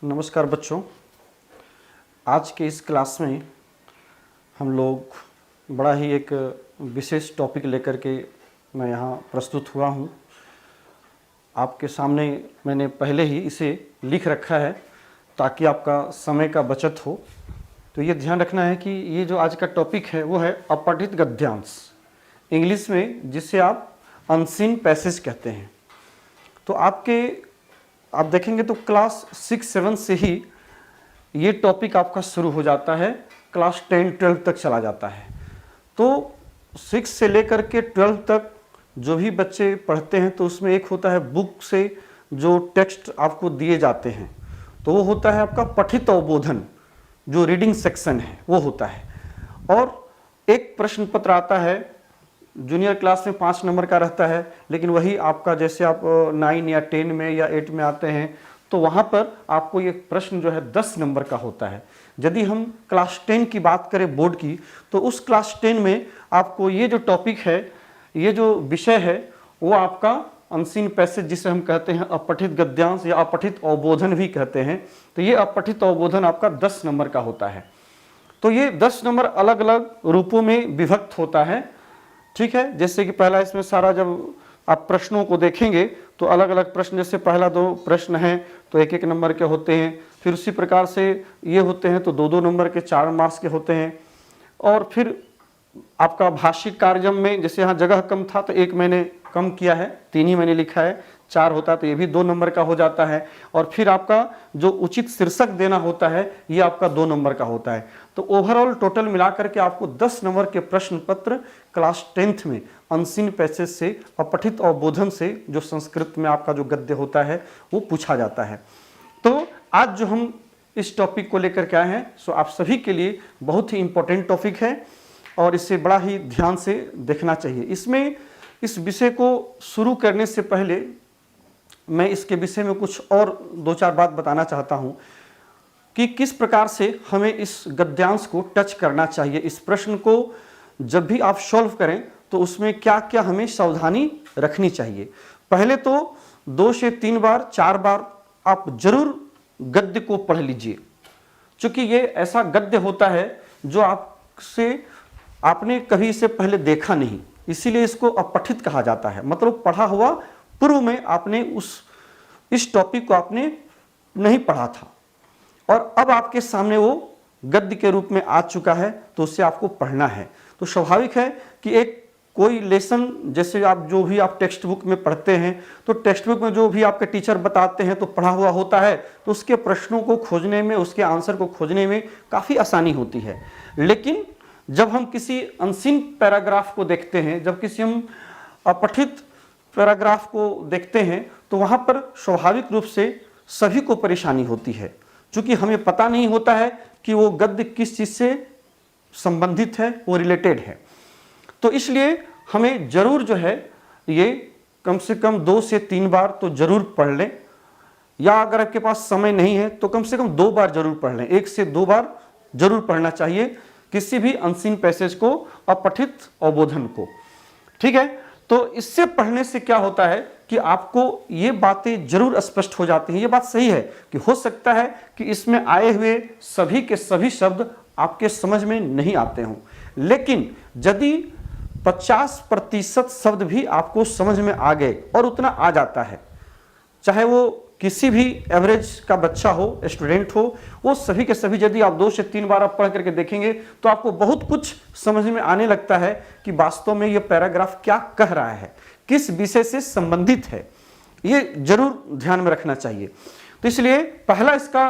नमस्कार बच्चों। आज के इस क्लास में हम लोग बड़ा ही एक विशेष टॉपिक लेकर के मैं यहाँ प्रस्तुत हुआ हूँ। आपके सामने मैंने पहले ही इसे लिख रखा है ताकि आपका समय का बचत हो। तो ये ध्यान रखना है कि ये जो आज का टॉपिक है वो है अपठित गद्यांश, इंग्लिश में जिसे आप अनसीन पैसेज कहते हैं। तो आप देखेंगे तो क्लास 6-7 से ही ये टॉपिक आपका शुरू हो जाता है, क्लास 10-12 तक चला जाता है। तो 6 से लेकर के 12 तक जो भी बच्चे पढ़ते हैं तो उसमें एक होता है बुक से जो टेक्स्ट आपको दिए जाते हैं, तो वो होता है आपका पठित अवबोधन, जो रीडिंग सेक्शन है वो होता है। और एक प्रश्न पत्र आता है, जूनियर क्लास में 5 नंबर का रहता है, लेकिन वही आपका जैसे आप 9 या 10 में या 8 में आते हैं तो वहाँ पर आपको ये प्रश्न जो है 10 नंबर का होता है। यदि हम क्लास 10 की बात करें बोर्ड की, तो उस क्लास 10 में आपको ये जो टॉपिक है, ये जो विषय है वो आपका अनसीन पैसेज, जिसे हम कहते हैं अपठित गद्यांश या अपठित अवबोधन भी कहते हैं। तो ये अपठित अवबोधन आपका 10 नंबर का होता है। तो ये 10 नंबर अलग अलग रूपों में विभक्त होता है, ठीक है। जैसे कि पहला इसमें सारा जब आप प्रश्नों को देखेंगे तो अलग अलग प्रश्न, जैसे पहला 2 प्रश्न हैं तो 1-1 नंबर के होते हैं। फिर उसी प्रकार से ये होते हैं तो 2-2 नंबर के 4 मार्क्स के होते हैं। और फिर आपका भाषिक कार्यक्रम में जैसे यहाँ जगह कम था तो 1 मैंने कम किया है, 3 ही मैंने लिखा है, 4 होता तो ये भी 2 नंबर का हो जाता है। और फिर आपका जो उचित शीर्षक देना होता है ये आपका 2 नंबर का होता है। तो ओवरऑल टोटल मिलाकर के आपको 10 नंबर के प्रश्न पत्र क्लास 10th में अनसीन पैसेज से, अपठित अवबोधन से, जो संस्कृत में आपका जो गद्य होता है वो पूछा जाता है। तो आज जो हम इस टॉपिक को लेकर के आए हैं सो आप सभी के लिए बहुत ही इंपॉर्टेंट टॉपिक है और इसे बड़ा ही ध्यान से देखना चाहिए। इसमें इस विषय को शुरू करने से पहले मैं इसके विषय में कुछ और 2-4 बात बताना चाहता हूं कि किस प्रकार से हमें इस गद्यांश को टच करना चाहिए। इस प्रश्न को जब भी आप सॉल्व करें तो उसमें क्या क्या हमें सावधानी रखनी चाहिए। पहले तो 2 से 3 बार 4 बार आप जरूर गद्य को पढ़ लीजिए, क्योंकि ये ऐसा गद्य होता है जो आपने कभी इसे पहले देखा नहीं, इसीलिए इसको अपठित कहा जाता है। मतलब पढ़ा हुआ, पूर्व में आपने इस टॉपिक को आपने नहीं पढ़ा था और अब आपके सामने वो गद्य के रूप में आ चुका है तो उसे आपको पढ़ना है। तो स्वाभाविक है कि एक कोई लेसन, जैसे आप जो भी आप टेक्स्ट बुक में पढ़ते हैं तो टेक्स्ट बुक में जो भी आपके टीचर बताते हैं तो पढ़ा हुआ होता है, तो उसके प्रश्नों को खोजने में, उसके आंसर को खोजने में काफ़ी आसानी होती है। लेकिन जब हम किसी अनसीन पैराग्राफ को देखते हैं, जब किसी हम अपठित पैराग्राफ को देखते हैं तो वहाँ पर स्वाभाविक रूप से सभी को परेशानी होती है, क्योंकि हमें पता नहीं होता है कि वो गद्य किस चीज़ से संबंधित है, वो रिलेटेड है। तो इसलिए हमें जरूर जो है ये कम से कम 2 से 3 बार तो जरूर पढ़ लें, या अगर आपके पास समय नहीं है तो कम से कम 2 बार जरूर पढ़ लें। 1 से 2 बार जरूर पढ़ना चाहिए किसी भी अनसीन पैसेज को, अपठित अवबोधन को, ठीक है। तो इससे पढ़ने से क्या होता है कि आपको ये बातें जरूर स्पष्ट हो जाती हैं। ये बात सही है कि हो सकता है कि इसमें आए हुए सभी के सभी शब्द आपके समझ में नहीं आते हों, लेकिन यदि 50% शब्द भी आपको समझ में आ गए, और उतना आ जाता है, चाहे वो किसी भी एवरेज का बच्चा हो, स्टूडेंट हो, वो सभी के सभी यदि आप 2 से 3 बार आप पढ़ करके देखेंगे तो आपको बहुत कुछ समझ में आने लगता है कि वास्तव में ये पैराग्राफ क्या कह रहा है, किस विषय से संबंधित है। ये जरूर ध्यान में रखना चाहिए। तो इसलिए पहला इसका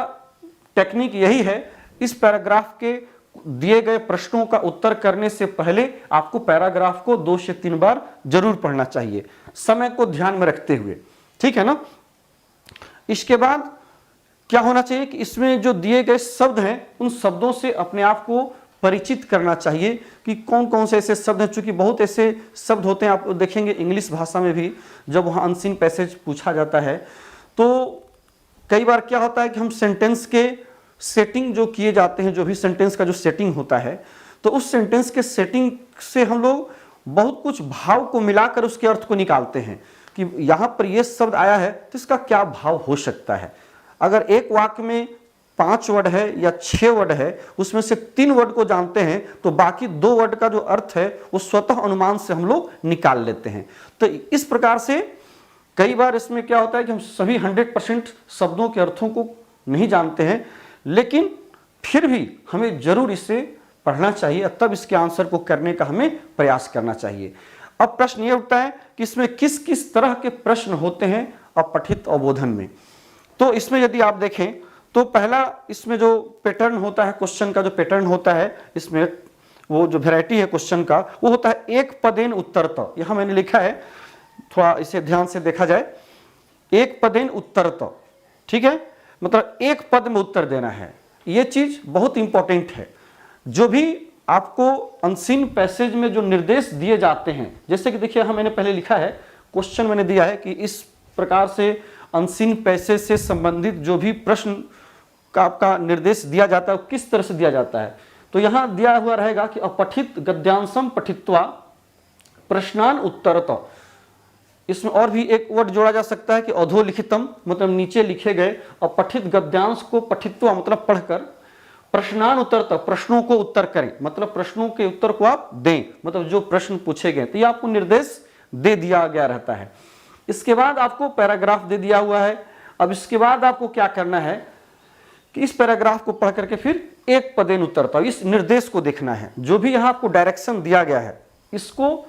टेक्निक यही है, इस पैराग्राफ के दिए गए प्रश्नों का उत्तर करने से पहले आपको पैराग्राफ को 2 से 3 बार जरूर पढ़ना चाहिए, समय को ध्यान में रखते हुए, ठीक है ना। इसके बाद क्या होना चाहिए कि इसमें जो दिए गए शब्द हैं उन शब्दों से अपने आप को परिचित करना चाहिए कि कौन कौन से ऐसे शब्द हैं। चूंकि बहुत ऐसे शब्द होते हैं, आप देखेंगे इंग्लिश भाषा में भी जब वहाँ अनसीन पैसेज पूछा जाता है तो कई बार क्या होता है कि हम सेंटेंस के सेटिंग जो किए जाते हैं, जो भी सेंटेंस का जो सेटिंग होता है, तो उस सेंटेंस के सेटिंग से हम लोग बहुत कुछ भाव को मिलाकर उसके अर्थ को निकालते हैं कि यहाँ पर ये शब्द आया है तो इसका क्या भाव हो सकता है। अगर एक वाक्य में 5 वर्ड है या 6 वर्ड है, उसमें से 3 वर्ड को जानते हैं तो बाकी 2 वर्ड का जो अर्थ है वो स्वतः अनुमान से हम लोग निकाल लेते हैं। तो इस प्रकार से कई बार इसमें क्या होता है कि हम सभी 100% शब्दों के अर्थों को नहीं जानते हैं, लेकिन फिर भी हमें जरूर इसे पढ़ना चाहिए, तब इसके आंसर को करने का हमें प्रयास करना चाहिए। अब प्रश्न ये उठता है कि इसमें किस किस तरह के प्रश्न होते हैं अपठित अवबोधन में। तो इसमें यदि आप देखें तो पहला इसमें जो पैटर्न होता है, क्वेश्चन का जो पैटर्न होता है, इसमें वो जो वैरायटी है क्वेश्चन का वो होता है एक पदेन उत्तरत। यहां मैंने लिखा है, थोड़ा इसे ध्यान से देखा जाए, एक पदेन उत्तरत, ठीक है, मतलब एक पद में उत्तर देना है। ये चीज बहुत इंपॉर्टेंट है। जो भी आपको अनसीन पैसेज में जो निर्देश दिए जाते हैं, जैसे कि देखिए मैंने पहले लिखा है, क्वेश्चन मैंने दिया है कि इस प्रकार से अनसीन पैसेज से संबंधित जो भी प्रश्न का आपका निर्देश दिया जाता है वो किस तरह से दिया जाता है। तो यहां दिया हुआ रहेगा कि अपठित गद्यांशम पठित्वा प्रश्नान उत्तरत। इसमें और भी एक वर्ड जोड़ा जा सकता है कि अधोलिखितम, मतलब नीचे लिखे गए अपठित गद्यांश को पठित्वा मतलब पढ़कर, प्रश्नान उत्तरत प्रश्नों को उत्तर करें, मतलब प्रश्नों के उत्तर को आप दें, मतलब जो प्रश्न पूछे गए तो ये आपको निर्देश दे दिया गया रहता है। इसके बाद आपको पैराग्राफ दे दिया हुआ है। अब इसके बाद आपको क्या करना है कि इस पैराग्राफ को पढ़ करके फिर एक पदेन उत्तरता, इस निर्देश को देखना है। जो भी यहां आपको डायरेक्शन दिया गया है इसको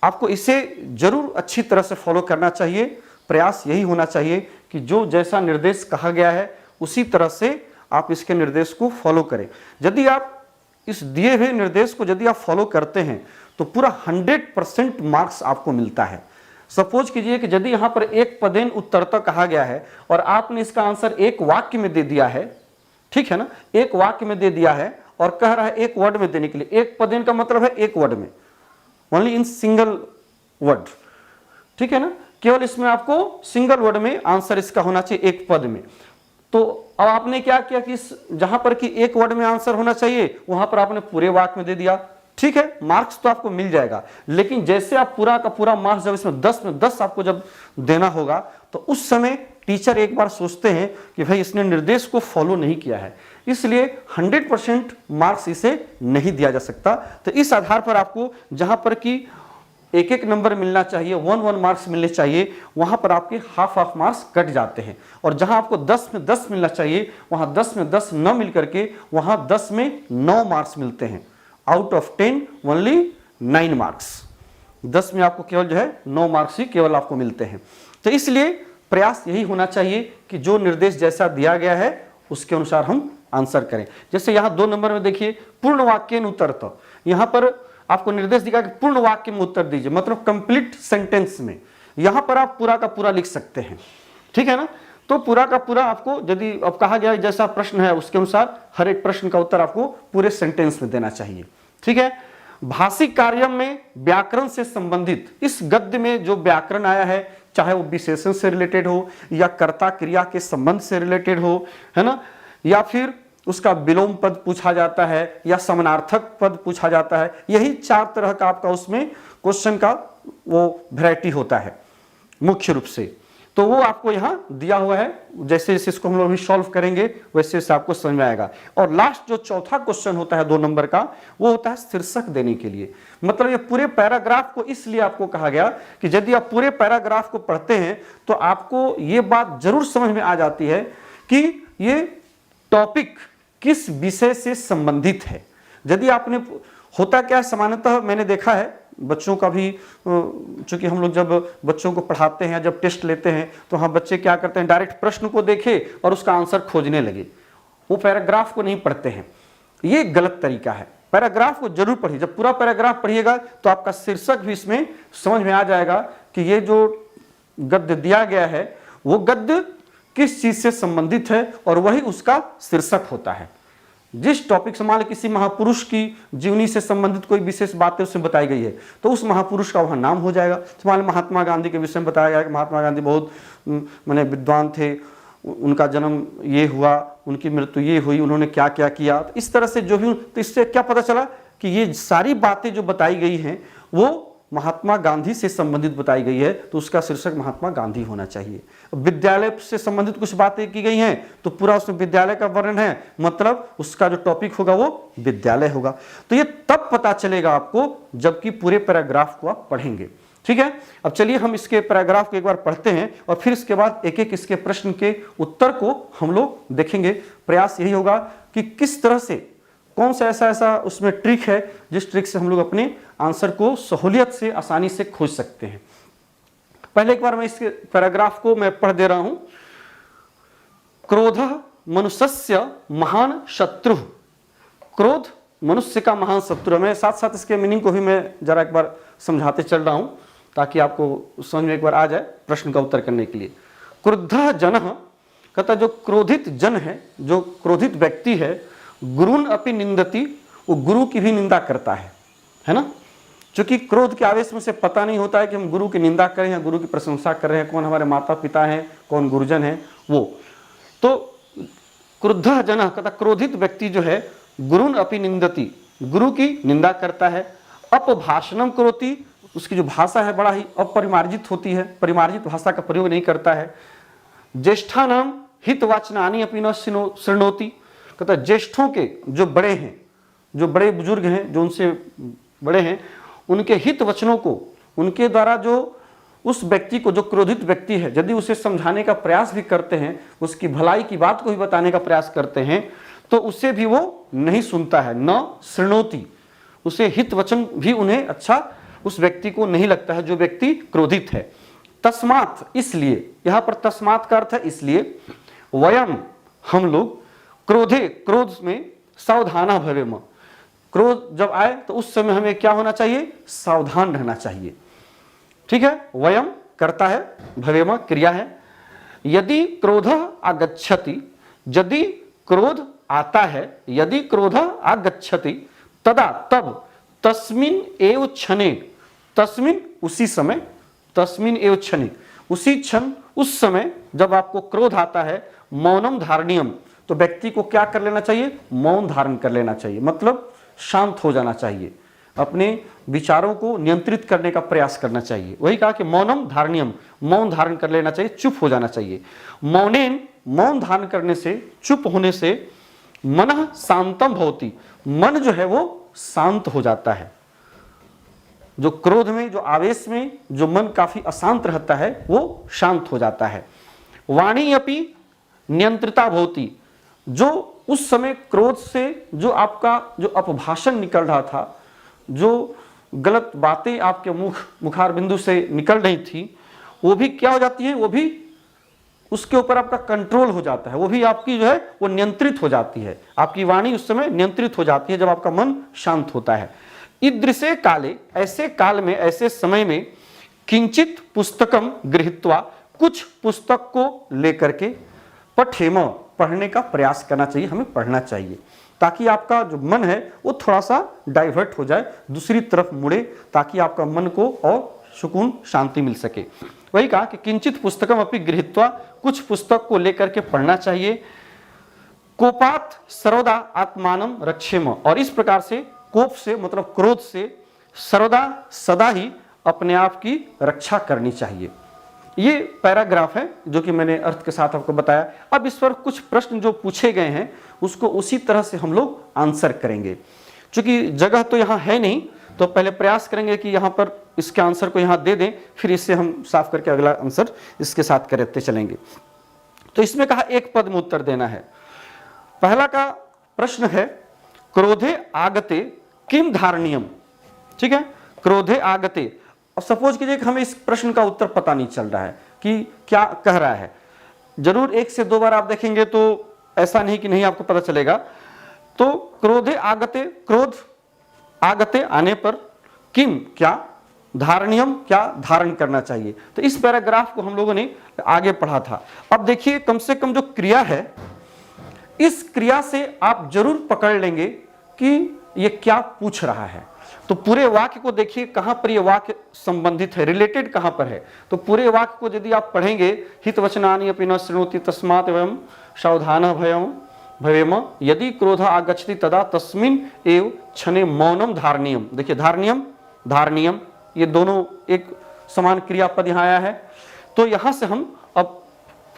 आपको इसे जरूर अच्छी तरह से फॉलो करना चाहिए। प्रयास यही होना चाहिए कि जो जैसा निर्देश कहा गया है उसी तरह से आप इसके निर्देश को फॉलो करें। यदि आप इस दिए हुए निर्देश को यदि आप फॉलो करते हैं तो पूरा 100% मार्क्स आपको मिलता है। सपोज कीजिए कि यदि यहां पर एक पदेन उत्तरता कहा गया है और आपने इसका आंसर एक वाक्य में दे दिया है, ठीक है ना, एक वाक्य में दे दिया है और कह रहा है एक वर्ड में देने के लिए। एक पदेन का मतलब है एक वर्ड में, ओनली इन सिंगल वर्ड, ठीक है ना, केवल इसमें आपको सिंगल वर्ड में आंसर इसका होना चाहिए एक पद में। तो अब आपने क्या किया कि जहां पर कि एक वर्ड में आंसर होना चाहिए वहां पर आपने पूरे वाक्य में दे दिया, ठीक है, मार्क्स तो आपको मिल जाएगा। लेकिन जैसे आप पूरा का पूरा मार्क्स जब इसमें 10 में 10 आपको जब देना होगा तो उस समय टीचर एक बार सोचते हैं कि भाई इसने निर्देश को फॉलो नहीं किया है, इसलिए 100% मार्क्स इसे नहीं दिया जा सकता। तो इस आधार पर आपको जहां पर कि एक एक नंबर मिलना चाहिए, 1 मार्क्स मिलने चाहिए, वहां पर आपके हाफ मार्क्स कट जाते हैं। और जहां आपको 10 में 10 मिलना चाहिए वहां 10 में 10 न मिल करके वहां 10 में 9 मार्क्स मिलते हैं। आउट ऑफ 10 ओनली 9 मार्क्स, 10 में आपको केवल जो है 9 मार्क्स ही केवल आपको मिलते हैं। तो इसलिए प्रयास यही होना चाहिए कि जो निर्देश जैसा दिया गया है उसके अनुसार हम आंसर करें। जैसे यहां 2 नंबर में देखिए पूर्ण वाक्य उत्तरत, यहां पर आपको निर्देश दिया कि पूर्ण वाक्य में उत्तर दीजिए, मतलब कंप्लीट सेंटेंस में। यहां पर आप पूरा का पूरा लिख सकते हैं, ठीक है ना। तो पूरा का पूरा आपको यदि अब कहा गया जैसा प्रश्न है उसके अनुसार हर एक प्रश्न का उत्तर आपको पूरे सेंटेंस में देना चाहिए, ठीक है। भाषिक कार्य में व्याकरण से संबंधित इस गद्य में जो व्याकरण आया है, चाहे वो विशेषण से रिलेटेड हो या कर्ता क्रिया के संबंध से रिलेटेड हो, है ना, या फिर उसका विलोम पद पूछा जाता है या समानार्थक पद पूछा जाता है, यही 4 तरह का आपका उसमें क्वेश्चन का वो वैरायटी होता है मुख्य रूप से। तो वो आपको यहां दिया हुआ है, जैसे जैसे इसको हम लोग भी सॉल्व करेंगे वैसे वैसे आपको समझ में आएगा। और लास्ट जो चौथा क्वेश्चन होता है 2 नंबर का, वो होता है शीर्षक देने के लिए। मतलब ये पूरे पैराग्राफ को इसलिए आपको कहा गया कि यदि आप पूरे पैराग्राफ को पढ़ते हैं तो आपको ये बात जरूर समझ में आ जाती है कि ये टॉपिक किस विषय से संबंधित है। यदि आपने, होता क्या है सामान्यतः मैंने देखा है बच्चों का भी, चूंकि हम लोग जब बच्चों को पढ़ाते हैं, जब टेस्ट लेते हैं तो हाँ बच्चे क्या करते हैं, डायरेक्ट प्रश्न को देखे और उसका आंसर खोजने लगे, वो पैराग्राफ को नहीं पढ़ते हैं। ये गलत तरीका है। पैराग्राफ को जरूर पढ़िए। जब पूरा पैराग्राफ पढ़िएगा तो आपका शीर्षक भी इसमें समझ में आ जाएगा कि ये जो गद्य दिया गया है वो गद्य किस चीज से संबंधित है और वही उसका शीर्षक होता है। जिस टॉपिक से मान लो किसी महापुरुष की जीवनी से संबंधित कोई विशेष बातें उसमें बताई गई है तो उस महापुरुष का वहां नाम हो जाएगा। मान लो महात्मा गांधी के विषय में बताया गया कि महात्मा गांधी बहुत माने विद्वान थे, उनका जन्म ये हुआ, उनकी मृत्यु ये हुई, उन्होंने क्या क्या किया, तो इस तरह से जो भी, तो इससे क्या पता चला कि ये सारी बातें जो बताई गई हैं वो महात्मा गांधी से संबंधित बताई गई है तो उसका शीर्षक महात्मा गांधी होना चाहिए। विद्यालय से संबंधित कुछ बातें की गई हैं तो पूरा उसमें विद्यालय का वर्णन है, मतलब उसका जो टॉपिक होगा वो विद्यालय होगा। तो ये तब पता चलेगा आपको जबकि पूरे पैराग्राफ को आप पढ़ेंगे। ठीक है, अब चलिए हम इसके पैराग्राफ को एक बार पढ़ते हैं और फिर इसके बाद एक एक इसके प्रश्न के उत्तर को हम लोग देखेंगे। प्रयास यही होगा कि किस तरह से, कौन सा ऐसा उसमें ट्रिक है जिस ट्रिक से हम लोग अपने आंसर को सहूलियत से, आसानी से खोज सकते हैं। पहले एक बार मैं इसके पैराग्राफ को मैं पढ़ दे रहा हूं। क्रोधः मनुष्यस्य महान शत्रु। क्रोध मनुष्य का महान शत्रु है। मैं साथ साथ इसके मीनिंग को भी मैं जरा एक बार समझाते चल रहा हूं ताकि आपको समझ में एक बार आ जाए प्रश्न का उत्तर करने के लिए। क्रुद्धः जनः कहता जो क्रोधित जन है, जो क्रोधित व्यक्ति है, गुरुन अपि निंदति, वो गुरु की भी निंदा करता है ना। क्योंकि क्रोध के आवेश में से पता नहीं होता है कि हम गुरु की निंदा करें या गुरु की प्रशंसा कर रहे हैं, कौन हमारे माता पिता हैं, कौन गुरुजन है वो। तो क्रुद्धः जनः कहता क्रोधित व्यक्ति जो है गुरुन अपि निंदति, गुरु की निंदा करता है। अपभाषणम करोति, उसकी जो भाषा है बड़ा ही अपरिमार्जित होती है, परिमार्जित भाषा का प्रयोग नहीं करता है। ज्येष्ठानाम हितवाचनानि अपि न शृणोति, कहता ज्येष्ठों के जो बड़े हैं, जो बड़े बुजुर्ग हैं, जो उनसे बड़े हैं, उनके हित वचनों को, उनके द्वारा जो उस व्यक्ति को, जो क्रोधित व्यक्ति है, यदि उसे समझाने का प्रयास भी करते हैं, उसकी भलाई की बात को भी बताने का प्रयास करते हैं तो उसे भी वो नहीं सुनता है। न शृणोति, उसे हित वचन भी उन्हें अच्छा उस व्यक्ति को नहीं लगता है जो व्यक्ति क्रोधित है। तस्मात्, इसलिए, यहां पर तस्मात् का अर्थ है इसलिए, वयम, हम लोग, क्रोधे, क्रोध में सावधाना भवेम, क्रोध जब आए तो उस समय हमें क्या होना चाहिए, सावधान रहना चाहिए। ठीक है, वयम करता है, भवेम क्रिया है। यदि क्रोध आगच्छति, यदि क्रोध आता है, यदि क्रोध आगच्छति तदा, तब, तस्मिन एव क्षणे, तस्मिन उसी समय, तस्मिन एव क्षणे उसी क्षण, उस समय जब आपको क्रोध आता है, मौनम धारणीयम, तो व्यक्ति को क्या कर लेना चाहिए, मौन धारण कर लेना चाहिए, मतलब शांत हो जाना चाहिए, अपने विचारों को नियंत्रित करने का प्रयास करना चाहिए। वही कहा कि मौनम धारणीयम, मौन धारण कर लेना चाहिए, चुप हो जाना चाहिए। मौनेन, मौन धारण करने से, चुप होने से, मन शांतम भवति, मन जो है वो शांत हो जाता है। जो क्रोध में, जो आवेश में जो मन काफी अशांत रहता है वो शांत हो जाता है। वाणी अपि नियंत्रिता भवति, जो उस समय क्रोध से जो आपका जो अपभाषण निकल रहा था, जो गलत बातें आपके मुखार बिंदु से निकल रही थी, वो भी क्या हो जाती है, वो भी उसके ऊपर आपका कंट्रोल हो जाता है, वो भी आपकी जो है वो नियंत्रित हो जाती है। आपकी वाणी उस समय नियंत्रित हो जाती है जब आपका मन शांत होता है। ईदृशे काले, ऐसे काल में, ऐसे समय में, किंचित पुस्तकम गृहीत्वा, कुछ पुस्तक को लेकर के, पठेम, पढ़ने का प्रयास करना चाहिए, हमें पढ़ना चाहिए ताकि आपका जो मन है वो थोड़ा सा डाइवर्ट हो जाए, दूसरी तरफ मुड़े, ताकि आपका मन को और सुकून, शांति मिल सके। वही कहा कि किंचित पुस्तकम अपि गृहीत्वा, कुछ पुस्तक को लेकर के पढ़ना चाहिए। कोपात सर्वदा आत्मानम रक्षेम, और इस प्रकार से, कोप से मतलब क्रोध से, सर्वदा सदा ही अपने आप की रक्षा करनी चाहिए। ये पैराग्राफ है जो कि मैंने अर्थ के साथ आपको बताया। अब इस पर कुछ प्रश्न जो पूछे गए हैं उसको उसी तरह से हम लोग आंसर करेंगे। क्योंकि जगह तो यहाँ है नहीं तो पहले प्रयास करेंगे कि यहाँ पर इसके आंसर को यहाँ दे दें, फिर इससे हम साफ करके अगला आंसर इसके साथ करते चलेंगे। तो इसमें कहा एक पद में उत्तर देना है। पहला का प्रश्न है क्रोधे आगते किम धारणीयम। ठीक है, क्रोधे आगते। और सपोज कीजिए कि हमें इस प्रश्न का उत्तर पता नहीं चल रहा है कि क्या कह रहा है। जरूर एक से दो बार आप देखेंगे तो ऐसा नहीं कि नहीं आपको पता चलेगा। तो क्रोधे आगते, क्रोध आगते आने पर, किम क्या, धारणीयम क्या धारण करना चाहिए। तो इस पैराग्राफ को हम लोगों ने आगे पढ़ा था। अब देखिए कम से कम जो क्रिया है, इस क्रिया से आप जरूर पकड़ लेंगे कि ये क्या पूछ रहा है। तो पूरे वाक्य को देखिए कहां पर ये वाक्य संबंधित है, रिलेटेड कहां पर है। तो पूरे वाक्य को यदि आप पढ़ेंगे, हित वचनानि अपि न शृणोति तस्मात् वयं सावधानः भवेम, यदि क्रोध आगच्छति तदा तस्मिन् एव क्षणे मौनम धारणीयम। देखिए धारणीयम, धारणीयम, ये दोनों एक समान क्रियापद यहाँ आया है। तो यहाँ से हम अब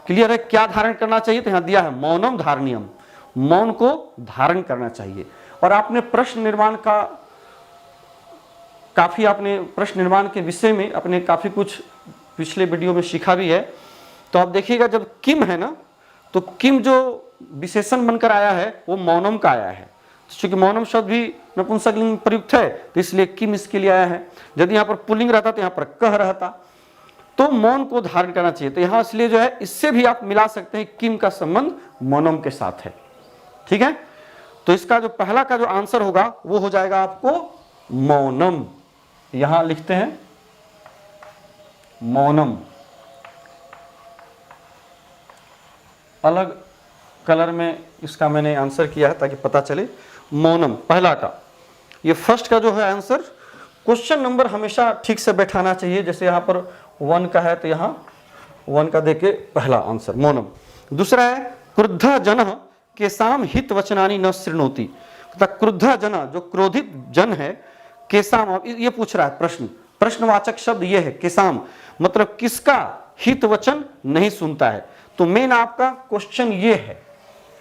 क्लियर है क्या धारण करना चाहिए, तो यहाँ दिया है मौनम धारणीयम, मौन को धारण करना चाहिए। और आपने प्रश्न निर्माण का काफ़ी आपने प्रश्न निर्माण के विषय में अपने काफ़ी कुछ पिछले वीडियो में सीखा भी है। तो आप देखिएगा जब किम है ना, तो किम जो विशेषण बनकर आया है वो मौनम का आया है। चूंकि मौनम शब्द भी नपुंसकलिंग में प्रयुक्त है तो इसलिए किम इसके लिए आया है। यदि यहाँ पर पुल्लिंग रहता तो यहाँ पर कह रहता। तो मौन को धारण करना चाहिए, तो यहाँ इसलिए जो है इससे भी आप मिला सकते हैं किम का संबंध मौनम के साथ है। ठीक है, तो इसका जो पहला का जो आंसर होगा वो हो जाएगा आपको मौनम। यहां लिखते हैं मौनम, अलग कलर में इसका मैंने आंसर किया है ताकि पता चले। मौनम पहला का, ये फर्स्ट का जो है आंसर। क्वेश्चन नंबर हमेशा ठीक से बैठाना चाहिए। जैसे यहाँ पर 1 का है तो यहाँ 1 का देके पहला आंसर मौनम। दूसरा है क्रुद्ध जन केसाम हित वचनानी न शृणोति। क्रुद्ध जन जो क्रोधित जन है, केसाम ये पूछ रहा है प्रश्न, प्रश्नवाचक शब्द ये है केसाम, मतलब किसका हित वचन नहीं सुनता है। तो मेन आपका क्वेश्चन ये है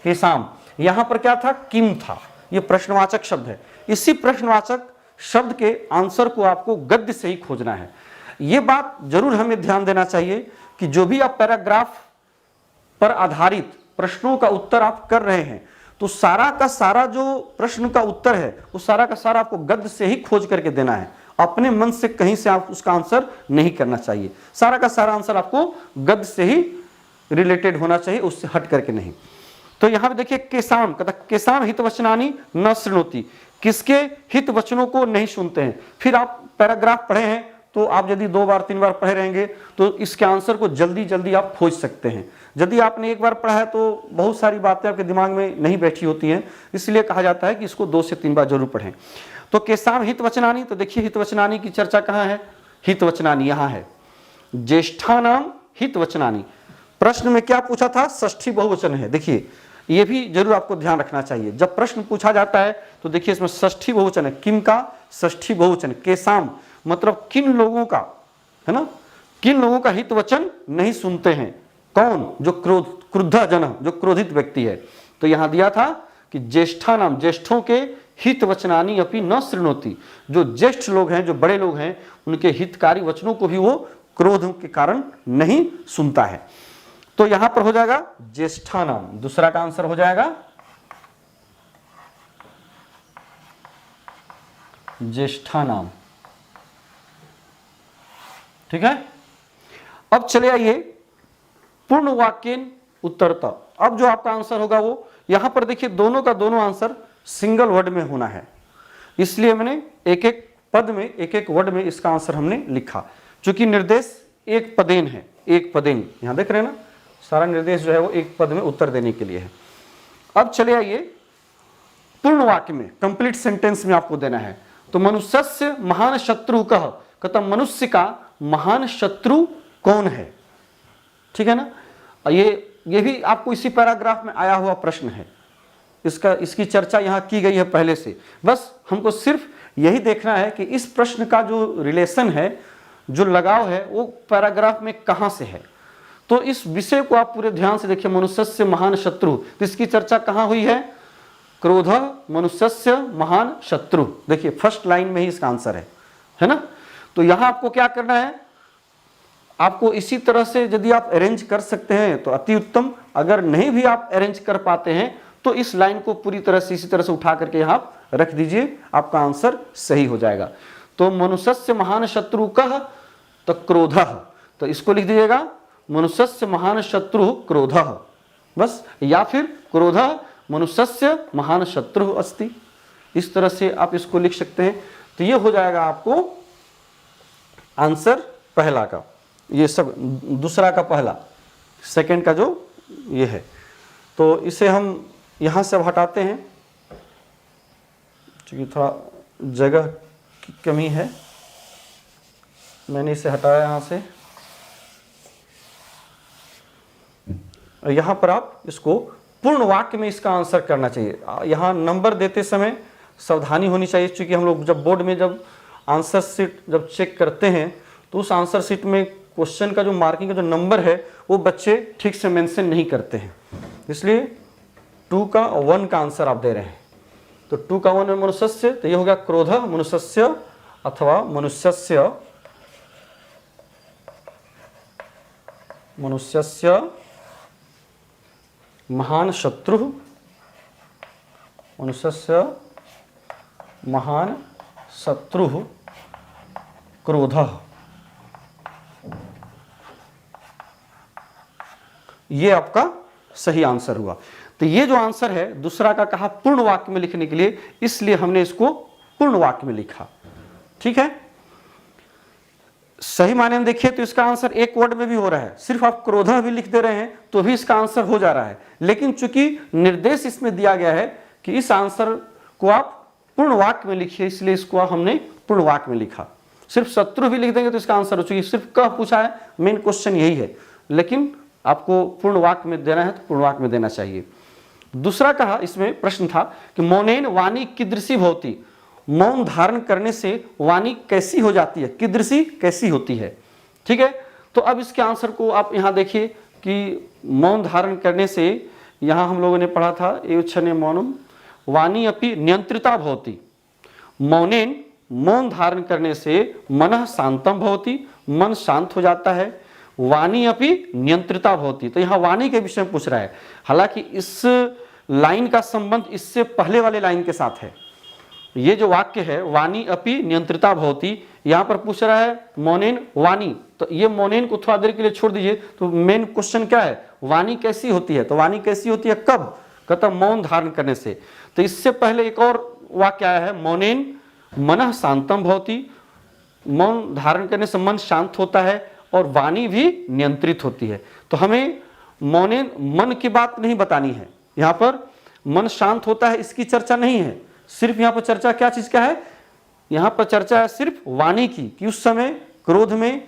केसाम। यहां पर क्या था, किम था, ये प्रश्नवाचक शब्द है। इसी प्रश्नवाचक शब्द के आंसर को आपको गद्य से ही खोजना है। ये बात जरूर हमें ध्यान देना चाहिए कि जो भी आप पैराग्राफ पर आधारित प्रश्नों का उत्तर आप कर रहे हैं तो सारा का सारा जो प्रश्न का उत्तर है वो सारा का सारा आपको गद्य से ही खोज करके देना है। अपने मन से कहीं से आप उसका आंसर नहीं करना चाहिए। सारा का सारा आंसर आपको गद्य से ही रिलेटेड होना चाहिए, उससे हट करके नहीं। तो यहां पे देखिए केसाम, कहता केसाम हित वचनानी न शृणोति, किसके हित वचनों को नहीं सुनते हैं। फिर आप पैराग्राफ पढ़े हैं तो आप यदि 2 बार 3 बार पढ़े रहेंगे तो इसके आंसर को जल्दी जल्दी आप खोज सकते हैं। यदि आपने एक बार पढ़ा है तो बहुत सारी बातें आपके दिमाग में नहीं बैठी होती हैं, इसलिए कहा जाता है कि इसको 2 से 3 बार जरूर पढ़ें। तो केसाम हित वचनानी, तो देखिए हित वचनानी की चर्चा कहाँ है, हित वचनानी यहाँ है। ज्येष्ठानाम हित वचनानी, प्रश्न में क्या पूछा था, षष्ठी बहुवचन है। देखिए ये भी जरूर आपको ध्यान रखना चाहिए, जब प्रश्न पूछा जाता है तो देखिए इसमें षष्ठी बहुवचन है। किम का षष्ठी बहुवचन, केसाम मतलब किन लोगों का, है ना, किन लोगों का हित वचन नहीं सुनते हैं। कौन, जो क्रुद्ध जन, जो क्रोधित व्यक्ति है। तो यहां दिया था कि ज्येष्ठा नाम, ज्येष्ठों के हित वचनानी अपनी न शृणोति, जो ज्येष्ठ लोग हैं, जो बड़े लोग हैं, उनके हितकारी वचनों को भी वो क्रोध के कारण नहीं सुनता है। तो यहां पर हो जाएगा ज्येष्ठा नाम, दूसरा का आंसर हो जाएगा ज्येष्ठा नाम। ठीक है, अब चले आइए पूर्ण वाक्यन उत्तरता। अब जो आपका आंसर होगा वो यहां पर देखिए दोनों का दोनों आंसर सिंगल वर्ड में होना है, इसलिए मैंने एक एक पद में, एक एक वर्ड में इसका आंसर हमने लिखा। चूंकि निर्देश एक पदेन है, एक पदेन, यहां देख रहे हैं ना, सारा निर्देश जो है वो एक पद में उत्तर देने के लिए है। अब चले आइए पूर्ण वाक्य में, कंप्लीट सेंटेंस में आपको देना है। तो मनुष्यस्य महान शत्रु कह, कहता मनुष्य का महान शत्रु कौन है। ठीक है ना, ये भी आपको इसी पैराग्राफ में आया हुआ प्रश्न है, इसकी चर्चा यहां की गई है पहले से। बस हमको सिर्फ यही देखना है कि इस प्रश्न का जो रिलेशन है, जो लगाव है, वो पैराग्राफ में कहां से है। तो इस विषय को आप पूरे ध्यान से देखिए, मनुष्यस्य महान शत्रु, तो इसकी चर्चा कहां हुई है, क्रोध मनुष्यस्य महान शत्रु। देखिए फर्स्ट लाइन में ही इसका आंसर है ना। तो यहां आपको क्या करना है, आपको इसी तरह से यदि आप अरेंज कर सकते हैं तो अति उत्तम, अगर नहीं भी आप अरेंज कर पाते हैं तो इस लाइन को पूरी तरह से इसी तरह से उठा करके यहां रख दीजिए, आपका आंसर सही हो जाएगा। तो मनुष्यस्य महान शत्रु कह, तो क्रोधः, तो इसको लिख दीजिएगा मनुष्यस्य महान शत्रु क्रोधः, बस, या फिर क्रोधः मनुष्यस्य महान शत्रु अस्ति, इस तरह से आप इसको लिख सकते हैं। तो ये हो जाएगा आपको आंसर पहला का, ये सब दूसरा का पहला, सेकंड का जो ये है। तो इसे हम यहाँ से हटाते हैं क्योंकि थोड़ा जगह की कमी है, मैंने इसे हटाया यहाँ से। यहाँ पर आप इसको पूर्ण वाक्य में इसका आंसर करना चाहिए। यहाँ नंबर देते समय सावधानी होनी चाहिए, क्योंकि हम लोग जब बोर्ड में जब आंसर शीट जब चेक करते हैं तो उस आंसर शीट में क्वेश्चन का जो मार्किंग का जो नंबर है वो बच्चे ठीक से मेंशन नहीं करते हैं, इसलिए 2 का 1 का आंसर आप दे रहे हैं। तो 2 का 1 है मनुष्यस्य, तो ये हो गया क्रोध मनुष्यस्य अथवा मनुष्यस्य महान शत्रु, मनुष्यस्य महान शत्रु क्रोधः। ये आपका सही आंसर हुआ। तो ये जो आंसर है दूसरा का कहा पूर्ण वाक्य में लिखने के लिए, इसलिए हमने इसको पूर्ण वाक्य में लिखा। ठीक है, सही मायने में देखिए तो इसका आंसर एक वर्ड में भी हो रहा है, सिर्फ आप क्रोधा भी लिख दे रहे हैं तो भी इसका आंसर हो जा रहा है। लेकिन चूंकि निर्देश इसमें दिया गया है कि इस आंसर को आप पूर्ण वाक्य में लिखिए, इसलिए इसको हमने पूर्ण वाक्य में लिखा। सिर्फ शत्रु भी लिख देंगे तो इसका आंसर हो, चुकी सिर्फ कह पूछा है, मेन क्वेश्चन यही है, लेकिन आपको पूर्ण वाक्य में देना है तो पूर्ण वाक्य में देना चाहिए। दूसरा कहा इसमें प्रश्न था कि मौनेन वाणी कीदृशी भवति, मौन धारण करने से वाणी कैसी हो जाती है, कीदृशी कैसी होती है। ठीक है, तो अब इसके आंसर को आप यहाँ देखिए कि मौन धारण करने से, यहाँ हम लोगों ने पढ़ा था एवच्छने मौनम वाणी अपि नियंत्रिता भवति, मौनेन मौन धारण करने से मनः शांतम भवति, मन शांत हो जाता है, वाणी अपि नियंत्रिता भवति। तो यहाँ वाणी के विषय में पूछ रहा है, हालांकि इस लाइन का संबंध इससे पहले वाले लाइन के साथ है। ये जो वाक्य है वाणी अपि नियंत्रिता भवति, यहाँ पर पूछ रहा है मौनेन वाणी, तो ये मौनेन को थोड़ा देर के लिए छोड़ दीजिए। तो मेन क्वेश्चन क्या है, वाणी कैसी होती है, तो वाणी कैसी होती है कब, कहता मौन धारण करने से। तो इससे पहले एक और वाक्य आया है मौनेन मनः शांतम भवति, मौन धारण करने से मन शांत होता है और वाणी भी नियंत्रित होती है। तो हमें मौनेन मन की बात नहीं बतानी है, यहाँ पर मन शांत होता है इसकी चर्चा नहीं है, सिर्फ यहाँ पर चर्चा क्या चीज का है, यहाँ पर चर्चा है सिर्फ वाणी की, कि उस समय क्रोध में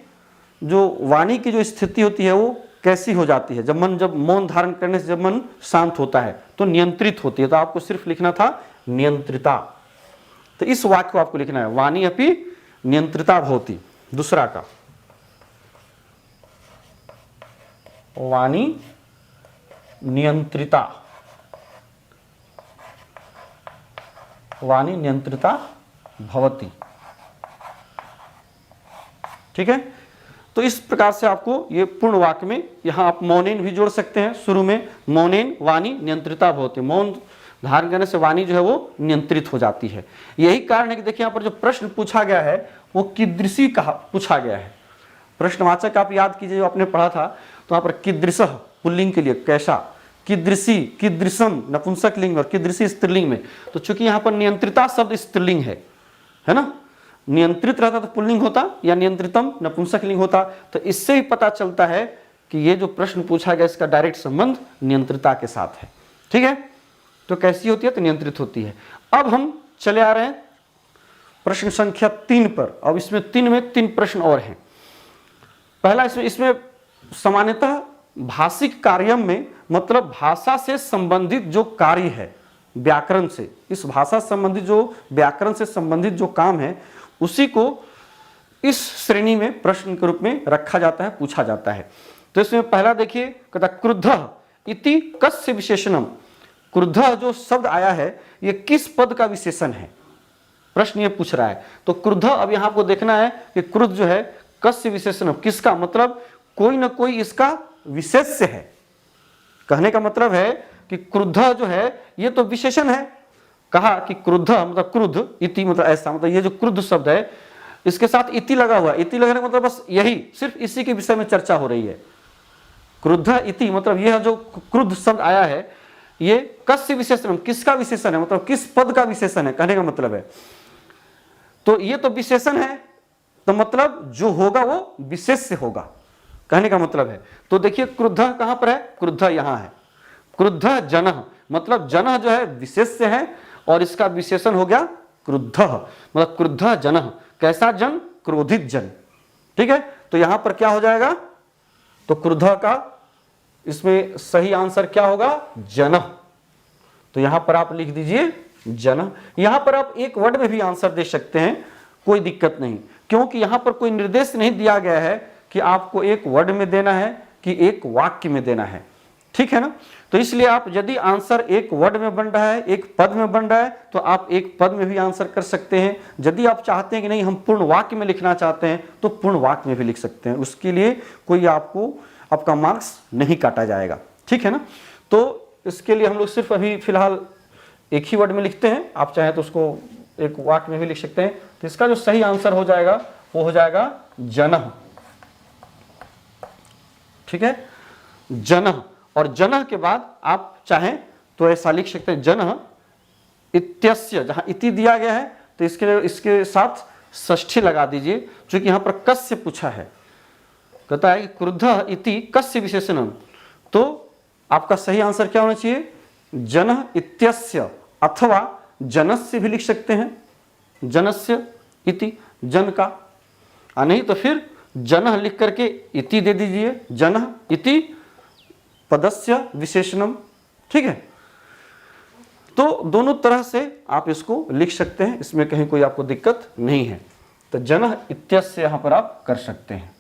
जो वाणी की जो स्थिति होती है वो कैसी हो जाती है, जब मौन धारण करने से जब मन शांत होता है तो नियंत्रित होती है। तो आपको सिर्फ लिखना था नियंत्रिता, तो इस वाक्य को आपको लिखना है वाणी अपि नियंत्रिता भवति। दूसरा का वाणी नियंत्रिता, वाणी नियंत्रिता भवति। ठीक है, तो इस प्रकार से आपको ये पूर्ण वाक्य में, यहां आप मौनेन भी जोड़ सकते हैं शुरू में, मौनेन वाणी नियंत्रिता भवति, मौन धारण करने से वाणी जो है वो नियंत्रित हो जाती है। यही कारण है कि देखिए यहाँ पर जो प्रश्न पूछा गया है वो कीदृशी कहा पूछा गया है। प्रश्नवाचक आप याद कीजिए जो आपने पढ़ा था, तो यहाँ पर कीदृशः पुल्लिंग के लिए कैसा, कीदृशी कीदृशम नपुंसक लिंग और कीदृशी स्त्रीलिंग में। तो चूंकि यहाँ पर नियंत्रिता शब्द स्त्रीलिंग है ना, नियंत्रित रहता तो पुल्लिंग होता या नियंत्रितम नपुंसक लिंग होता। तो इससे ही पता चलता है कि ये जो प्रश्न पूछा गया इसका डायरेक्ट संबंध नियंत्रिता के साथ है। ठीक है, तो कैसी होती है, तो नियंत्रित होती है। अब हम चले आ रहे हैं प्रश्न संख्या 3 पर। अब इसमें 3 में 3 प्रश्न और हैं। पहला इसमें सामान्यतः भाषिक कार्यम में मतलब भाषा से संबंधित जो कार्य है व्याकरण से, इस भाषा संबंधित जो व्याकरण से संबंधित जो काम है उसी को इस श्रेणी में प्रश्न के रूप में रखा जाता है, पूछा जाता है। तो इसमें पहला देखिए, कहता क्रुद्धः इति कस्य विशेषणम, क्रुद्धः जो शब्द आया है ये किस पद का विशेषण है, प्रश्न ये पूछ रहा है। तो क्रुद्धः अब यहाँ आपको देखना है कि क्रुद्ध जो है कस्य विशेषणम, किसका, मतलब कोई ना कोई इसका विशेष्य है। कहने का मतलब है कि क्रुद्ध जो है ये तो विशेषण है, कहा कि क्रुद्ध मतलब क्रुद्ध, इति मतलब ऐसा, मतलब ये जो क्रुद्ध शब्द है इसके साथ इति लगा हुआ है। इति लगने का मतलब बस यही, सिर्फ इसी के विषय में चर्चा हो रही है। क्रुद्ध इति मतलब यह जो क्रुद्ध शब्द आया है ये कस्य विशेषण, किसका विशेषण है, मतलब किस पद का विशेषण है, कहने का मतलब है। तो ये तो विशेषण है, तो मतलब जो होगा वो विशेष्य होगा, कहने का मतलब है। तो देखिए क्रुद्ध कहां पर है, क्रुद्ध यहां है। क्रुद्ध जनः मतलब जनः जो है विशेष्य है और इसका विशेषण हो गया क्रुद्ध, मतलब क्रुद्ध जनः, कैसा जन, क्रोधित जन। ठीक है, तो यहां पर क्या हो जाएगा, तो क्रुद्ध का इसमें सही आंसर क्या होगा, जनः। तो यहां पर आप लिख दीजिए जनः। यहां पर आप एक वर्ड में भी आंसर दे सकते हैं, कोई दिक्कत नहीं, क्योंकि यहां पर कोई निर्देश नहीं दिया गया है कि आपको एक वर्ड में देना है कि एक वाक्य में देना है, ठीक है ना। तो इसलिए आप यदि आंसर एक वर्ड में बन रहा है, एक पद में बन रहा है, तो आप एक पद में भी आंसर कर सकते हैं। यदि आप चाहते हैं कि नहीं हम पूर्ण वाक्य में लिखना चाहते हैं, तो पूर्ण वाक्य में भी लिख सकते हैं। उसके लिए कोई आपका मार्क्स नहीं काटा जाएगा, ठीक है ना। तो इसके लिए हम लोग सिर्फ अभी फिलहाल एक ही वर्ड में लिखते हैं, आप चाहें तो उसको एक वाक्य में भी लिख सकते हैं। तो इसका जो सही आंसर हो जाएगा वो हो जाएगा जनः, ठीक है, जनः। और जनः के बाद आप चाहें तो ऐसा लिख सकते हैं जनः इत्यस्य, जहां इति दिया गया है तो इसके साथ षष्ठी लगा दीजिए, क्योंकि यहां पर कस्य पूछा है, कहता है कि क्रुद्धः इति कस्य विशेषणम। तो आपका सही आंसर क्या होना चाहिए, जनः इत्यस्य, अथवा जनस्य भी लिख सकते हैं, जनस्य इति, जन का, नहीं तो फिर जनः लिख करके इति दे दीजिए, जनः इति पदस्य विशेषणम, ठीक है। तो दोनों तरह से आप इसको लिख सकते हैं, इसमें कहीं कोई आपको दिक्कत नहीं है। तो जनः इत्यस्य यहां पर आप कर सकते हैं,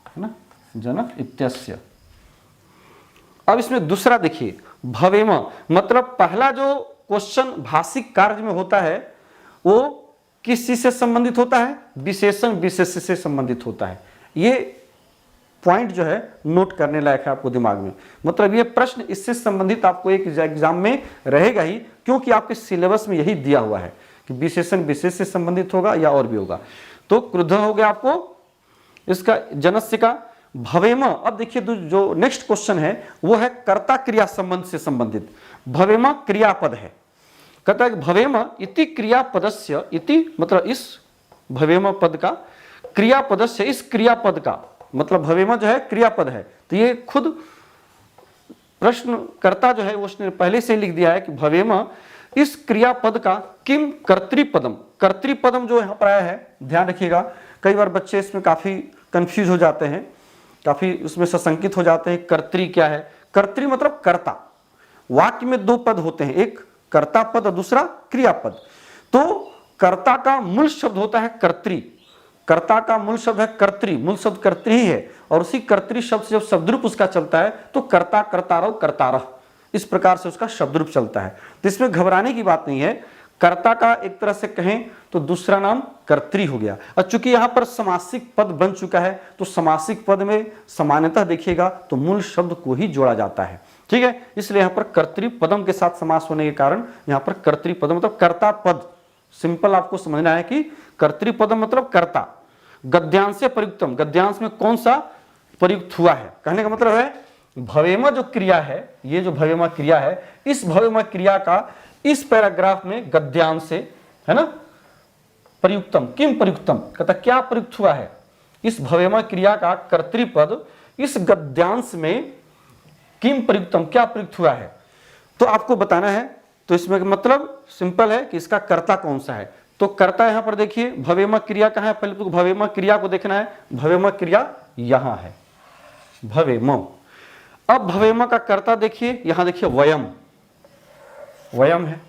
है ना, जनः इत्यस्य। अब इसमें दूसरा देखिए, भवेम, मतलब पहला जो क्वेश्चन भाषिक कार्य में होता है वो किस चीज से संबंधित होता है, विशेषण विशेष्य से संबंधित होता है। ये पॉइंट जो है नोट करने लायक है आपको दिमाग में, मतलब ये प्रश्न इससे संबंधित आपको एक एग्जाम में रहेगा ही, क्योंकि आपके सिलेबस में यही दिया हुआ है कि विशेषण विशेष से संबंधित होगा या और भी होगा। तो क्रुद्ध हो गया आपको इसका जनस्य का। भवेम, अब देखिए जो नेक्स्ट क्वेश्चन है वो है कर्ता क्रिया संबंध से संबंधित। भवेम क्रियापद है, कहता है कि भवेम इति क्रियापदस्य, इति मतलब इस भवेम पद का, क्रियापदस्य इस क्रियापद का, मतलब भवेम जो है क्रियापद है। तो ये खुद प्रश्नकर्ता जो है उसने पहले से लिख दिया है कि भवेम इस क्रियापद का किम कर्तृपदम, कर्तृपदम जो यहाँ पर आया है, ध्यान रखिएगा, कई बार बच्चे इसमें काफी कंफ्यूज हो जाते हैं, काफी उसमें सशंकित हो जाते हैं, कर्तृ क्या है। कर्तृ मतलब कर्ता, वाक्य में दो पद होते हैं, एक कर्ता पद और दूसरा क्रियापद। तो कर्ता का मूल शब्द होता है कर्तृ, कर्ता का मूल शब्द है कर्तृ, मूल शब्द कर्तृ ही है, और उसी कर्तृ शब्द से जब शब्दरूप उसका चलता है तो कर्ता कर्तारव कर्तारह, इस प्रकार से उसका शब्दरूप चलता है। तो इसमें घबराने की बात नहीं है, कर्ता का एक तरह से कहें तो दूसरा नाम कर्तृ हो गया। और चूंकि यहाँ पर समासिक पद बन चुका है तो समासिक पद में सामान्यतः देखिएगा तो मूल शब्द को ही जोड़ा जाता है, ठीक है। इसलिए यहाँ पर कर्तृपदम के साथ समास होने के कारण यहाँ पर कर्तृपदम मतलब कर्ता पद, सिंपल आपको समझना है कि कर्तृपदम मतलब कर्ता। गद्यांश से प्रयुक्तम, गद्यांश में कौन सा प्रयुक्त हुआ है, कहने का मतलब है भवेम जो क्रिया है, ये जो भवेम क्रिया है, इस भवेम क्रिया का इस पैराग्राफ में गद्यांश से, है ना, प्रयुक्तम, किम प्रयुक्तम, कहता क्या प्रयुक्त हुआ है, इस भवेम क्रिया का कर्तृपद इस गद्यांश में किम प्रयुक्तम, क्या प्रयुक्त हुआ है, तो आपको बताना है। तो इसमें मतलब सिंपल है कि इसका कर्ता कौन सा है। तो कर्ता यहां पर देखिए भवेम क्रिया कहां है, पहले तो भवेम क्रिया को देखना है, भवेम क्रिया यहां है, भवेम। अब भवेम का कर्ता देखिए, यहां देखिए वयम, वयम है,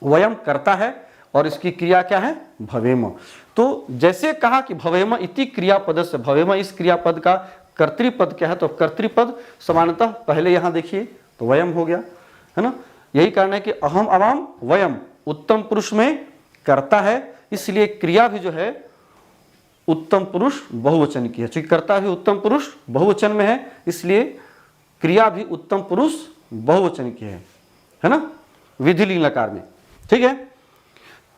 वयम कर्ता है और इसकी क्रिया क्या है, भवेम। तो जैसे कहा कि भवेम इति क्रियापद से, भवेम इस क्रियापद का कर्तृपद क्या है, तो कर्तृपद सामान्यतः पहले यहां देखिए तो वयम हो गया, है ना। यही कारण है कि अहम अवाम वयम, उत्तम पुरुष में कर्ता है, इसलिए क्रिया भी जो है उत्तम पुरुष बहुवचन की है, क्योंकि कर्ता भी उत्तम पुरुष बहुवचन में है, इसलिए क्रिया भी उत्तम पुरुष बहुवचन की है ना, विधिलिंग लकार में, ठीक है।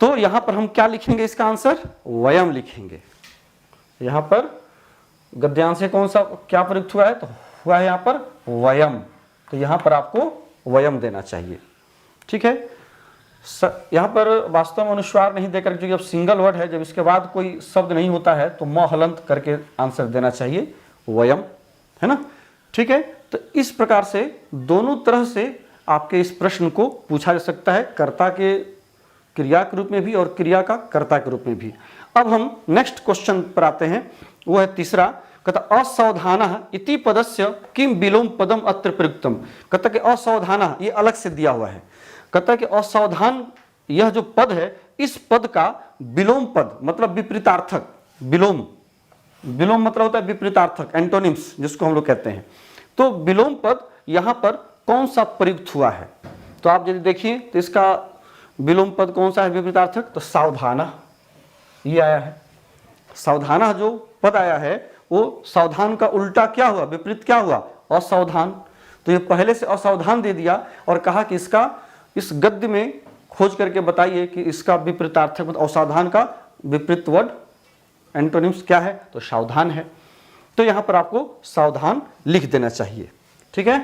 तो यहां पर हम क्या लिखेंगे, इसका आंसर वयम लिखेंगे। यहां पर गद्यांश से कौन सा क्या प्रयुक्त हुआ है, तो हुआ है यहां पर वयम, तो यहां पर आपको वयम देना चाहिए, ठीक है। यहां पर वास्तव में अनुस्वार नहीं देकर, क्योंकि अब सिंगल वर्ड है, जब इसके बाद कोई शब्द नहीं होता है तो म हलंत करके आंसर देना चाहिए, वयम, है ना, ठीक है। तो इस प्रकार से दोनों तरह से आपके इस प्रश्न को पूछा जा सकता है, कर्ता के क्रिया के रूप में भी और क्रिया का कर्ता के रूप में भी। अब हम नेक्स्ट क्वेश्चन पर आते हैं, वो है तीसरा, कहता असावधानः इति पदस्य किम विलोम पदम अत्र प्रयुक्तम। कहता कि असावधानः ये अलग से दिया हुआ है, कहता कि असावधान यह जो पद है, इस पद का विलोम पद मतलब विपरीतार्थक, विलोम, विलोम मतलब होता है विपरीतार्थक, एंटोनिम्स जिसको हम लोग कहते हैं। तो विलोम पद यहां पर कौन सा प्रयुक्त हुआ है? तो आप यदि देखिए तो इसका विलोम पद कौन सा है विपरीतार्थक? तो सावधाना, ये आया है। सावधाना जो पद आया है वो सावधान का उल्टा क्या हुआ, विपरीत क्या हुआ? असावधान। तो ये पहले से असावधान दे दिया और कहा कि इसका इस गद्य में खोज करके बताइए कि इसका विपरीतार्थक मतलब असावधान का विपरीत वर्ड एंटोनिम्स क्या है? तो सावधान है। तो यहां पर आपको सावधान लिख देना चाहिए, ठीक है।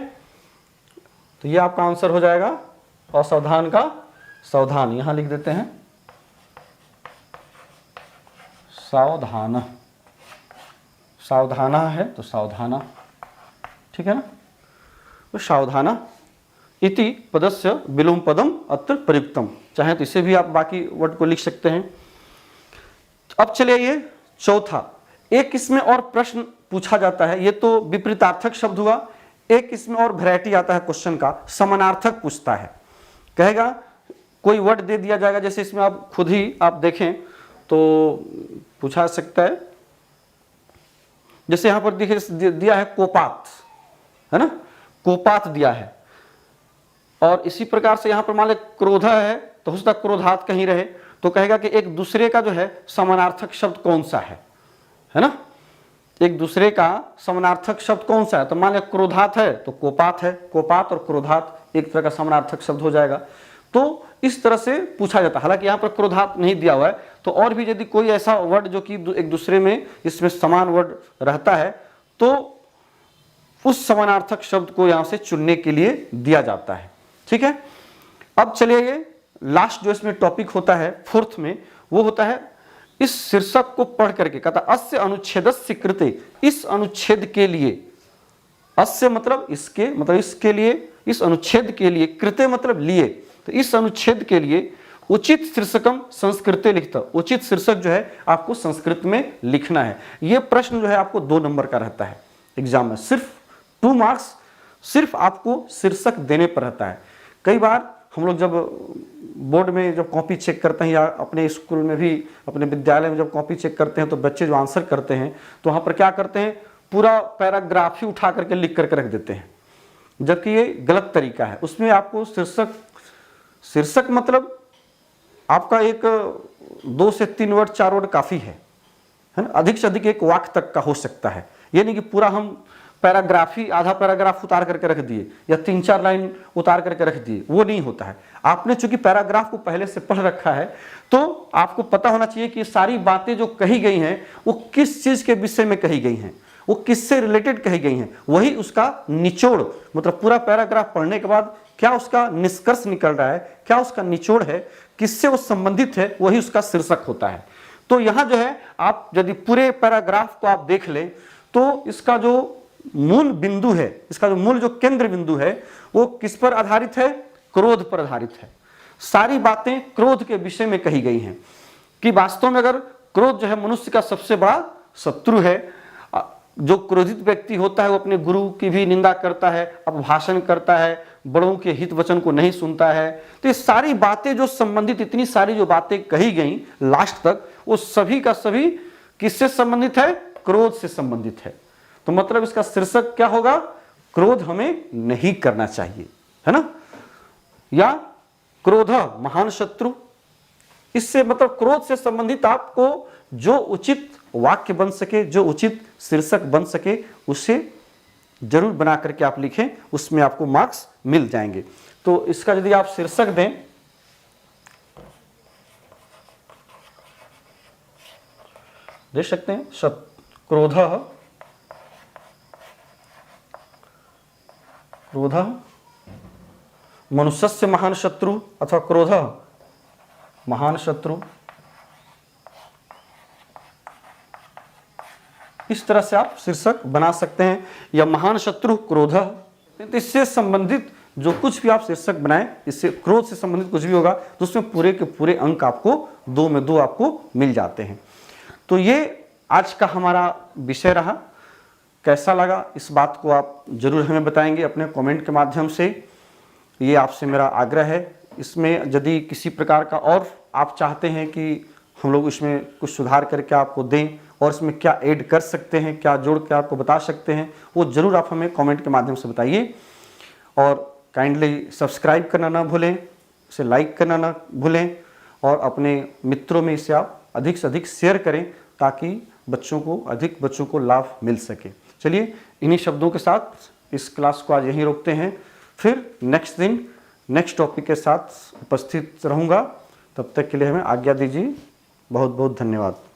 तो ये आपका आंसर हो जाएगा, असावधान का सावधान, यहां लिख देते हैं सावधान, सावधाना है तो सावधाना, ठीक है ना। तो सावधाना इति पदस्य विलोम पदम अत्र प्रयुक्तम, चाहे तो इसे भी आप बाकी वर्ड को लिख सकते हैं। अब चलिए ये चौथा, एक इसमें और प्रश्न पूछा जाता है, ये तो विपरीतार्थक शब्द हुआ, एक इसमें और वैरायटी आता है क्वेश्चन का, समानार्थक पूछता है। कहेगा कोई वर्ड दे दिया जाएगा, जैसे इसमें आप खुद ही आप देखें तो पूछा सकता है, जैसे यहां पर देखिए दिया है कोपात, है ना, कोपात दिया है। और इसी प्रकार से यहां पर मान ले क्रोध है तो हो सकता है क्रोधात कहीं रहे, तो कहेगा कि एक दूसरे का जो है समानार्थक शब्द कौन सा है ना, एक दूसरे का समानार्थक शब्द कौन सा है? तो मान ले क्रोधात है तो कोपात है, कोपात और क्रोधात एक तरह का समानार्थक शब्द हो जाएगा। तो इस तरह से पूछा जाता है। हालांकि यहाँ पर क्रोधात नहीं दिया हुआ है, तो और भी यदि कोई ऐसा वर्ड जो कि एक दूसरे में इसमें समान वर्ड रहता है तो उस समानार्थक शब्द को यहाँ से चुनने के लिए दिया जाता है, ठीक है। अब चलिए ये लास्ट जो इसमें टॉपिक होता है फोर्थ में, वो होता है इस शीर्षक को पढ़ करके, कहता अस्य अनुच्छेदस्य कृते, इस अनुच्छेद के लिए, अस्य मतलब इसके, मतलब इसके लिए, इस अनुच्छेद के लिए, कृते मतलब लिए, तो इस अनुच्छेद के लिए उचित शीर्षकम संस्कृते लिखता, उचित शीर्षक जो है आपको संस्कृत में लिखना है। यह प्रश्न जो है आपको 2 नंबर का रहता है एग्जाम में, सिर्फ 2 मार्क्स सिर्फ आपको शीर्षक देने पर रहता है। कई बार हम लोग जब बोर्ड में जब कॉपी चेक करते हैं या अपने स्कूल में भी, अपने विद्यालय में जब कॉपी चेक करते हैं तो बच्चे जो आंसर करते हैं तो वहाँ पर क्या करते हैं, पूरा पैराग्राफ ही उठा करके लिख करके रख देते हैं, जबकि ये गलत तरीका है। उसमें आपको शीर्षक, शीर्षक मतलब आपका एक 2 से 3 वर्ड 4 वर्ड काफ़ी है ना, अधिक से अधिक एक वाक्य तक का हो सकता है। ये नहीं कि पूरा हम पैराग्राफ ही, आधा पैराग्राफ उतार करके रख दिए या 3-4 लाइन उतार करके रख दिए, वो नहीं होता है। आपने चूंकि पैराग्राफ को पहले से पढ़ रखा है तो आपको पता होना चाहिए कि सारी बातें जो कही गई हैं वो किस चीज के विषय में कही गई हैं, वो किससे रिलेटेड कही गई हैं, वही उसका निचोड़, मतलब पूरा पैराग्राफ पढ़ने के बाद क्या उसका निष्कर्ष निकल रहा है, क्या उसका निचोड़ है, किससे वो संबंधित है, वही उसका शीर्षक होता है। तो यहां जो है आप यदि पूरे पैराग्राफ को आप देख लें तो इसका जो मूल बिंदु है, इसका जो मूल जो केंद्र बिंदु है वो किस पर आधारित है? क्रोध पर आधारित है। सारी बातें क्रोध के विषय में कही गई हैं कि वास्तव में अगर क्रोध जो है मनुष्य का सबसे बड़ा शत्रु है। जो क्रोधित व्यक्ति होता है वो अपने गुरु की भी निंदा करता है, अपभाषण करता है, बड़ों के हित वचन को नहीं सुनता है। तो ये सारी बातें जो संबंधित, इतनी सारी जो बातें कही गई लास्ट तक, वो सभी का सभी किससे संबंधित है? क्रोध से संबंधित है। तो मतलब इसका शीर्षक क्या होगा? क्रोध हमें नहीं करना चाहिए, है ना, या क्रोध महान शत्रु। इससे मतलब क्रोध से संबंधित आपको जो उचित वाक्य बन सके, जो उचित शीर्षक बन सके, उसे जरूर बना करके आप लिखें, उसमें आपको मार्क्स मिल जाएंगे। तो इसका यदि आप शीर्षक दें, देख सकते हैं, क्रोध, क्रोध मनुष्यस्य महान शत्रु अथवा क्रोध महान शत्रु, इस तरह से आप शीर्षक बना सकते हैं। या महान शत्रु क्रोध, इससे संबंधित जो कुछ भी आप शीर्षक बनाएं, इससे क्रोध से संबंधित कुछ भी होगा तो उसमें पूरे के पूरे अंक आपको 2 में 2 आपको मिल जाते हैं। तो ये आज का हमारा विषय रहा। कैसा लगा इस बात को आप जरूर हमें बताएंगे अपने कमेंट के माध्यम से। ये आपसे मेरा आग्रह है। इसमें यदि किसी प्रकार का और आप चाहते हैं कि हम लोग इसमें कुछ सुधार करके आपको दें और इसमें क्या ऐड कर सकते हैं, क्या जोड़ के आपको बता सकते हैं, वो ज़रूर आप हमें कमेंट के माध्यम से बताइए। और काइंडली सब्सक्राइब करना ना भूलें, इसे लाइक करना ना भूलें और अपने मित्रों में इसे आप अधिक से अधिक शेयर करें ताकि अधिक बच्चों को लाभ मिल सके। चलिए इन्हीं शब्दों के साथ इस क्लास को आज यहीं रोकते हैं, फिर नेक्स्ट दिन नेक्स्ट टॉपिक के साथ उपस्थित रहूँगा। तब तक के लिए हमें आज्ञा दीजिए। बहुत बहुत धन्यवाद।